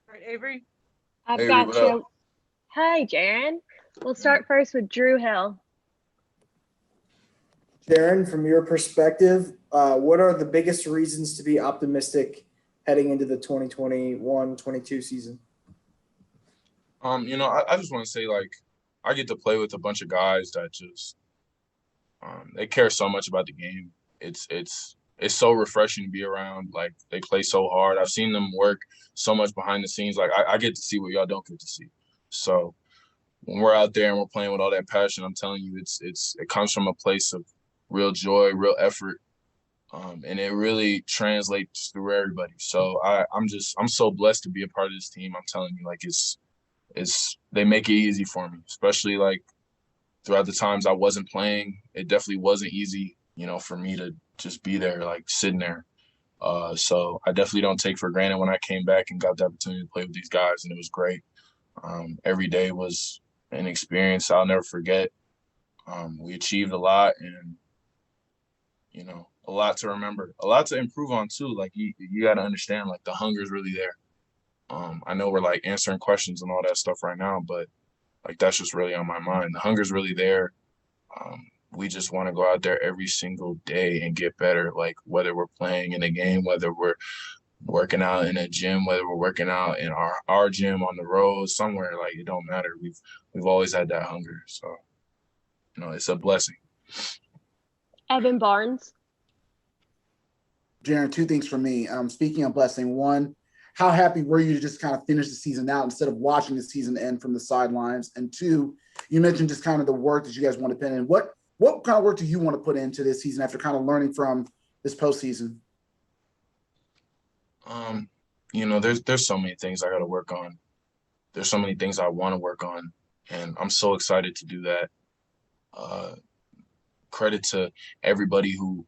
All right, Avery. I've Avery, got what up? you. Hi, Jaren. We'll start first with Drew Hill. Jaren, from your perspective, what are the biggest reasons to be optimistic heading into the 2021-22 season? I just want to say, like, I get to play with a bunch of guys that just they care so much about the game. It's so refreshing to be around. Like, they play so hard. I've seen them work so much behind the scenes. Like, I get to see what y'all don't get to see. So when we're out there and we're playing with all that passion, I'm telling you, it comes from a place of real joy, real effort, and it really translates through everybody. So I'm so blessed to be a part of this team. I'm telling you, like, it's they make it easy for me, especially like throughout the times I wasn't playing. It definitely wasn't easy, for me to just be there, like sitting there. So I definitely don't take for granted when I came back and got the opportunity to play with these guys, and it was great. Every day was an experience I'll never forget. We achieved a lot, and a lot to remember, a lot to improve on too. Like you got to understand, like the hunger is really there. I know we're like answering questions and all that stuff right now, but like that's just really on my mind. The hunger's really there. We just want to go out there every single day and get better. Like whether we're playing in a game, whether we're working out in a gym, whether we're working out in our gym on the road somewhere, like it don't matter. We've always had that hunger. So, it's a blessing. Evan Barnes. Jaren, two things for me. Speaking of blessing, one, how happy were you to just kind of finish the season out instead of watching the season end from the sidelines? And two, you mentioned just kind of the work that you guys want to put in. What kind of work do you want to put into this season after kind of learning from this postseason? There's so many things I got to work on. There's so many things I want to work on, and I'm so excited to do that. Credit to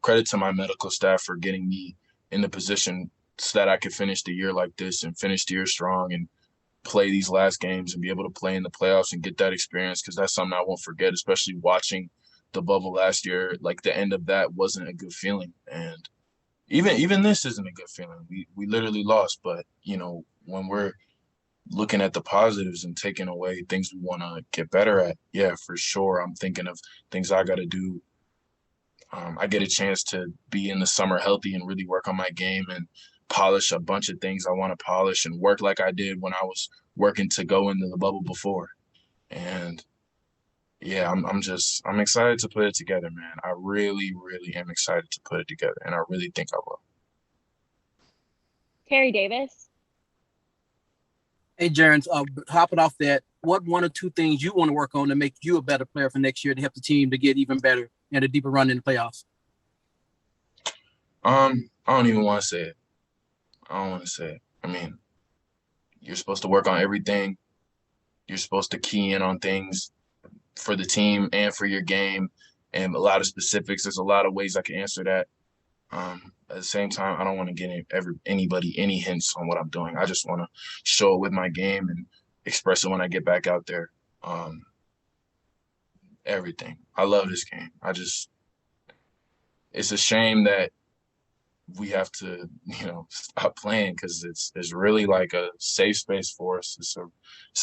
credit to my medical staff for getting me in the position so that I could finish the year like this and finish the year strong and play these last games and be able to play in the playoffs and get that experience, because that's something I won't forget, especially watching the bubble last year. Like the end of that wasn't a good feeling. And even this isn't a good feeling. We literally lost, but when we're looking at the positives and taking away things we want to get better at, yeah, for sure. I'm thinking of things I got to do. I get a chance to be in the summer healthy and really work on my game and polish a bunch of things I want to polish and work like I did when I was working to go into the bubble before. And yeah, I'm excited to put it together, man. I really, really am excited to put it together, and I really think I will. Terry Davis. Hey, Jaren, hopping off that, what one or two things you want to work on to make you a better player for next year to help the team to get even better and a deeper run in the playoffs? I don't even want to say it. I don't want to say it. I mean, you're supposed to work on everything. You're supposed to key in on things for the team and for your game, and a lot of specifics. There's a lot of ways I can answer that. At the same time, I don't want to get anybody any hints on what I'm doing. I just want to show it with my game and express it when I get back out there. Everything. I love this game. It's a shame that we have to, stop playing, because it's really like a safe space for us. It's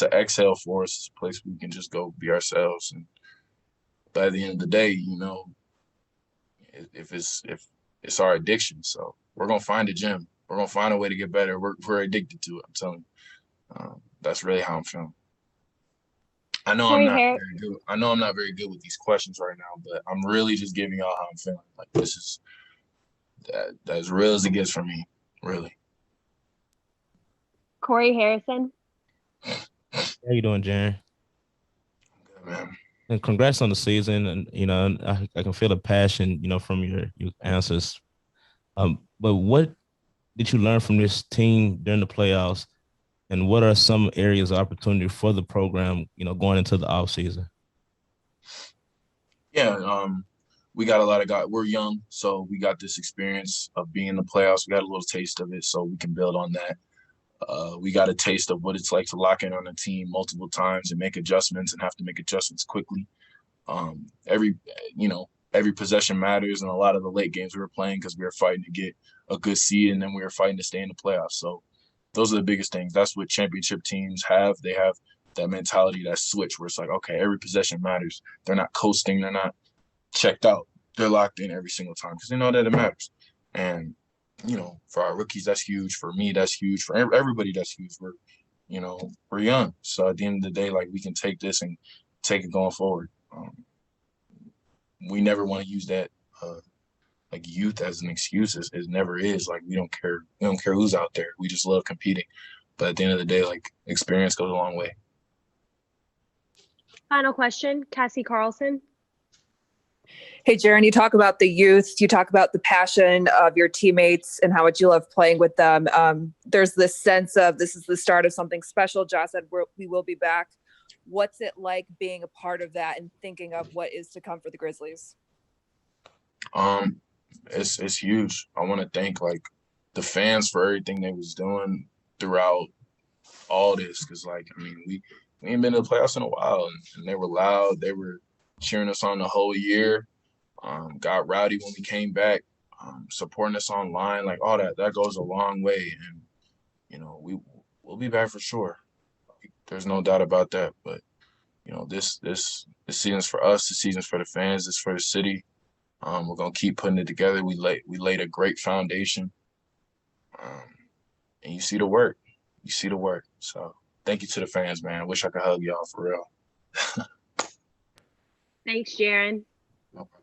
an exhale for us. It's a place we can just go be ourselves. And by the end of the day, if it's our addiction, so we're gonna find a gym. We're gonna find a way to get better. We're addicted to it. I'm telling you. That's really how I'm feeling. I know I'm not very good. I know I'm not very good with these questions right now, but I'm really just giving y'all how I'm feeling. Like this is that's as real as it gets for me, really. Corey Harrison. How you doing, Jaren? Good, man. And congrats on the season. And I can feel the passion, from your answers. But what did you learn from this team during the playoffs? And what are some areas of opportunity for the program, going into the offseason? Yeah, we got a lot of guys. We're young, so we got this experience of being in the playoffs. We got a little taste of it, so we can build on that. We got a taste of what it's like to lock in on a team multiple times and make adjustments and have to make adjustments quickly. Every possession matters, and a lot of the late games we were playing because we were fighting to get a good seed, and then we were fighting to stay in the playoffs. So those are the biggest things. That's what championship teams have. They have that mentality, that switch where it's like, okay, every possession matters. They're not coasting. They're not checked out. They're locked in every single time because they know that it matters. And, you know, for our rookies, that's huge. For me, that's huge. For everybody, that's huge. We're young. So at the end of the day, like, we can take this and take it going forward. We never want to use that like youth as an excuse. It never is. Like, we don't care. We don't care who's out there. We just love competing. But at the end of the day, like, experience goes a long way. Final question, Cassie Carlson. Hey, Jaren, you talk about the youth, you talk about the passion of your teammates and how much you love playing with them. There's this sense of this is the start of something special. Josh said we will be back. What's it like being a part of that and thinking of what is to come for the Grizzlies? It's huge. I want to thank, like, the fans for everything they was doing throughout all this, because, like, I mean, we ain't been to the playoffs in a while, and they were loud. They were cheering us on the whole year. Got rowdy when we came back, supporting us online, like, all that goes a long way. And, you know, we'll be back for sure. There's no doubt about that. But, you know, this season's for us. The season's for the fans. It's for the city. We're gonna keep putting it together. We laid a great foundation. And you see the work. You see the work. So thank you to the fans, man. I wish I could hug y'all for real. Thanks, Jaren. No problem.